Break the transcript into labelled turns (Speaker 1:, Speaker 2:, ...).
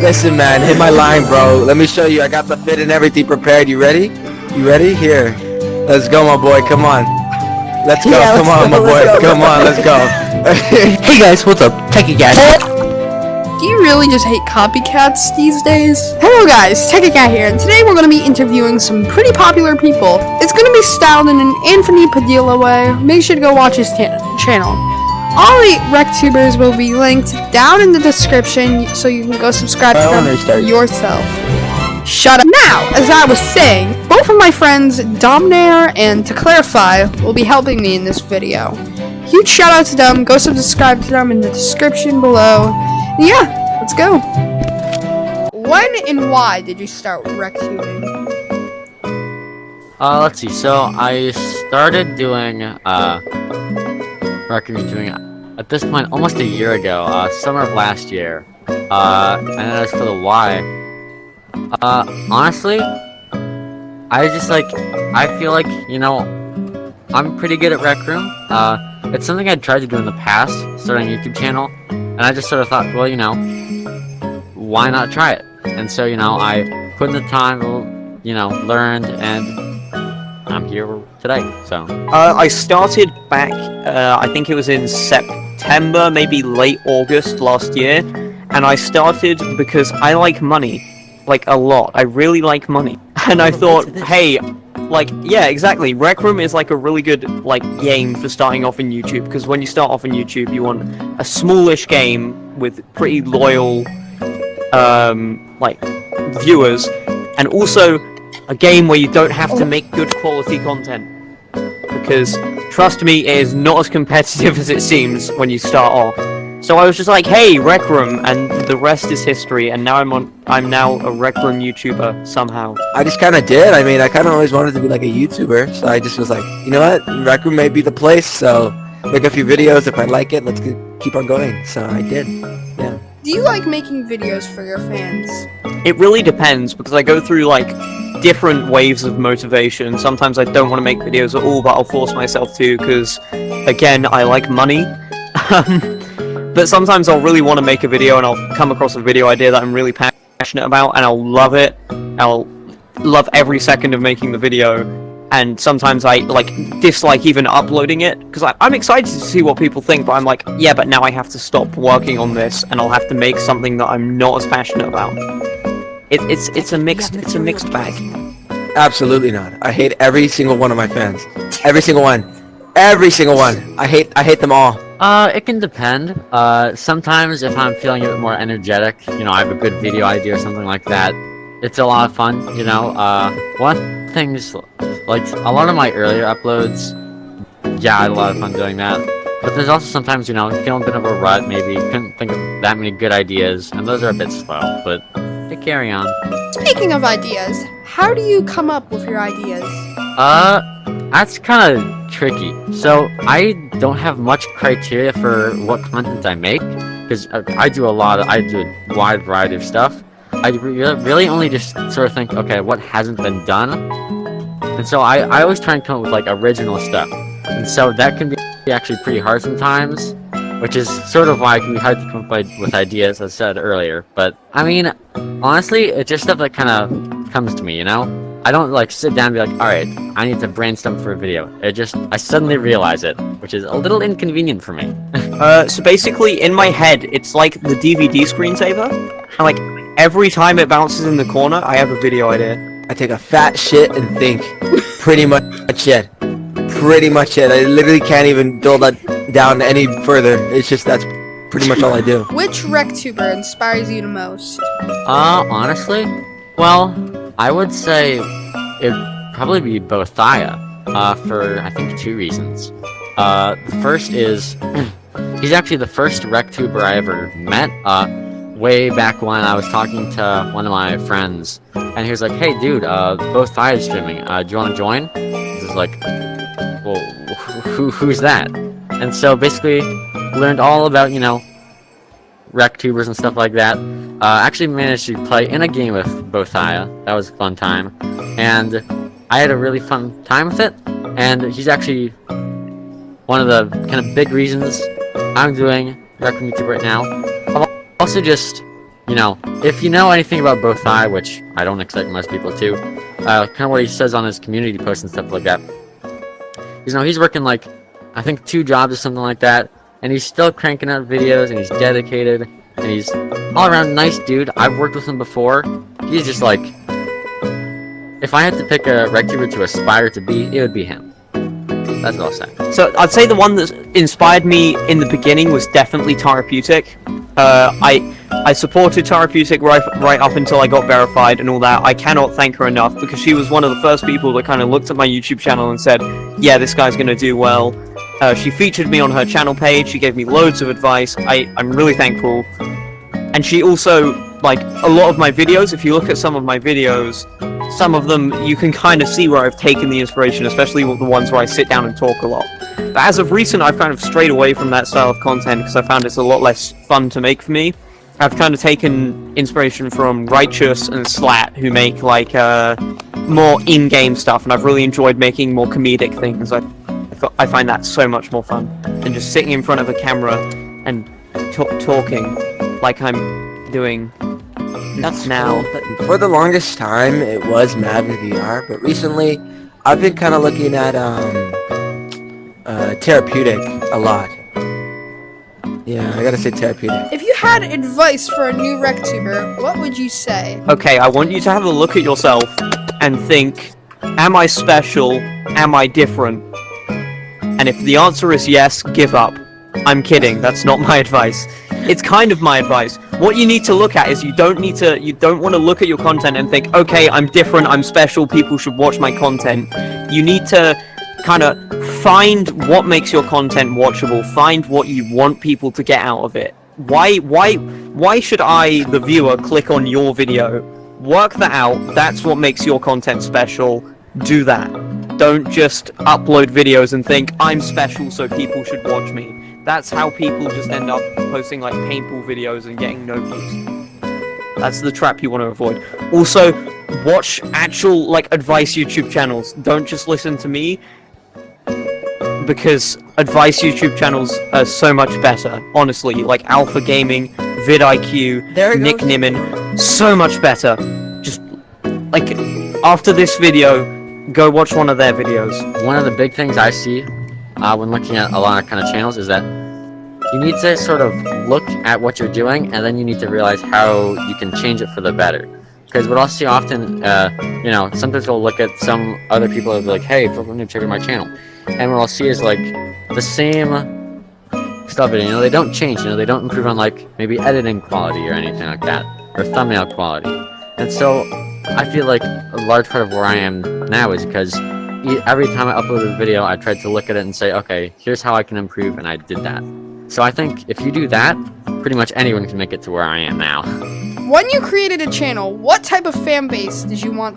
Speaker 1: Listen, man, hit my line, bro. Let me show you. I got the fit and everything prepared. You ready? You ready? Here. Let's go, my boy. Come on. Let's go.
Speaker 2: Yeah,
Speaker 1: Come on, my boy. Come on. Let's go.
Speaker 3: Hey guys, what's up? Techie Cat.
Speaker 2: Do you really just hate copycats these days? Hello guys, Cat here, and today we're going to be interviewing some pretty popular people. It's going to be styled in an Anthony Padilla way. Make sure to go watch his channel. All the Rectubers will be linked down in the description, so you can go subscribe to them yourself. Shut up. Now, as I was saying, both of my friends, Domnair and To Clarify, will be helping me in this video. Huge shout out to them. Go subscribe to them in the description below. Yeah, let's go. When and why did you start Rectubing?
Speaker 3: Let's see. So I started doing Rectubing at this point almost a year ago, summer of last year. And then as for the why, honestly, I feel like, you know, I'm pretty good at Rec Room. It's something I'd tried to do in the past, starting a YouTube channel, and I just sort of thought, well, you know, why not try it? And so, you know, I put in the time, you know, learned, and I'm here today, so.
Speaker 4: I started back, I think it was in September, maybe late August last year, and I started because I like money, like a lot. I really like money, and I thought, hey, like, yeah, exactly, Rec Room is like a really good, like, game for starting off in YouTube, because when you start off in YouTube, you want a smallish game with pretty loyal, like, viewers, and also a game where you don't have to make good quality content, because, trust me, it is not as competitive as it seems when you start off. So I was just like, hey, Rec Room, and the rest is history, and now I'm now a Rec Room YouTuber, somehow.
Speaker 1: I just kind of did. I mean, I kind of always wanted to be like a YouTuber, so I just was like, you know what? Rec Room may be the place, so make a few videos. If I like it, let's keep on going. So I did, yeah.
Speaker 2: Do you like making videos for your fans?
Speaker 4: It really depends, because I go through, like, different waves of motivation. Sometimes I don't want to make videos at all, but I'll force myself to, because, again, I like money. But sometimes I'll really want to make a video, and I'll come across a video idea that I'm really passionate about, and I'll love it. I'll love every second of making the video, and sometimes I, like, dislike even uploading it, because I'm excited to see what people think, but I'm like, yeah, but now I have to stop working on this, and I'll have to make something that I'm not as passionate about. It's a mixed bag.
Speaker 1: Absolutely not. I hate every single one of my fans. Every single one. Every single one. I hate them all.
Speaker 3: It can depend. Sometimes if I'm feeling a bit more energetic, you know, I have a good video idea or something like that, it's a lot of fun, you know. One of the things, like, a lot of my earlier uploads, yeah, I had a lot of fun doing that. But there's also sometimes, you know, feeling a bit of a rut, maybe couldn't think of that many good ideas, and those are a bit slow, but they carry on.
Speaker 2: Speaking of ideas, how do you come up with your ideas?
Speaker 3: That's kind of tricky. So, I don't have much criteria for what content I make, because I do a wide variety of stuff. I really only just sort of think, okay, what hasn't been done? And so I always try and come up with, like, original stuff. And so that can be actually pretty hard sometimes, which is sort of why it can be hard to come up with ideas, as I said earlier. But, I mean, honestly, it's just stuff that kind of comes to me, you know? I don't, like, sit down and be like, alright, I need to brainstorm for a video. I suddenly realize it, which is a little inconvenient for me.
Speaker 4: So basically, in my head, it's like the DVD screensaver, and, like, every time it bounces in the corner, I have a video idea.
Speaker 1: I take a fat shit and think. Pretty much it. Pretty much it. I literally can't even build that down any further. It's just, that's pretty much all I do.
Speaker 2: Which Rectuber inspires you the most?
Speaker 3: Honestly, well, I would say it'd probably be Bothia, for, I think, two reasons. The first is, he's actually the first Rectuber I ever met, way back when I was talking to one of my friends, and he was like, hey dude, Bothia is streaming, do you want to join? This is like, well, who's that? And so basically, learned all about, you know, Rectubers and stuff like that. Actually managed to play in a game with Bothia. That was a fun time, and I had a really fun time with it. And he's actually one of the kind of big reasons I'm doing Rec Room YouTube right now. I've also just you know, if you know anything about both I, which I don't expect most people to, kind of what he says on his community posts and stuff like that. You know, he's working like, I think 2 jobs or something like that, and he's still cranking out videos, and he's dedicated, and he's all around nice dude. I've worked with him before. He's just like, if I had to pick a Rectuber to aspire to be, it would be him. That's what I'll say.
Speaker 4: So I'd say the one that inspired me in the beginning was definitely Therapeutic. I supported Therapeutic right up until I got verified and all that. I cannot thank her enough because she was one of the first people that kind of looked at my YouTube channel and said, yeah, this guy's gonna do well. She featured me on her channel page. She gave me loads of advice. I'm really thankful. And she also, like, a lot of my videos, if you look at some of my videos, some of them you can kind of see where I've taken the inspiration, especially with the ones where I sit down and talk a lot. But as of recent, I've kind of strayed away from that style of content because I found it's a lot less fun to make for me. I've kind of taken inspiration from Righteous and Slat, who make, like, more in-game stuff, and I've really enjoyed making more comedic things. I find that so much more fun than just sitting in front of a camera and talking like I'm doing now.
Speaker 1: Cool. For the longest time, it was Maven VR, but recently, I've been kind of looking at Therapeutic a lot. Yeah, I gotta say Therapeutic.
Speaker 2: If you had advice for a new Rectuber, what would you say?
Speaker 4: Okay, I want you to have a look at yourself and think, am I special? Am I different? And if the answer is yes, give up. I'm kidding, that's not my advice. It's kind of my advice. What you need to look at is you don't want to look at your content and think, okay, I'm different, I'm special, people should watch my content. You need to kind of find what makes your content watchable, find what you want people to get out of it. Why should I, the viewer, click on your video? Work that out, that's what makes your content special, do that. Don't just upload videos and think, I'm special so people should watch me. That's how people just end up posting like paintball videos and getting no views. That's the trap you want to avoid. Also, watch actual like advice YouTube channels. Don't just listen to me, because advice YouTube channels are so much better. Honestly, like Alpha Gaming, vidIQ, Nick Nimmin, so much better. Just like after this video, go watch one of their videos.
Speaker 3: One of the big things I see when looking at a lot of kind of channels is that you need to sort of look at what you're doing, and then you need to realize how you can change it for the better. Because what I'll see often, you know, sometimes we'll look at some other people and be like, hey, people need to check out my channel. And what I'll see is like the same stuff, you know, they don't change, you know, they don't improve on like maybe editing quality or anything like that, or thumbnail quality. And so I feel like a large part of where I am now is because every time I upload a video, I tried to look at it and say, okay, here's how I can improve, and I did that. So I think if you do that, pretty much anyone can make it to where I am now.
Speaker 2: When you created a channel, what type of fan base did you want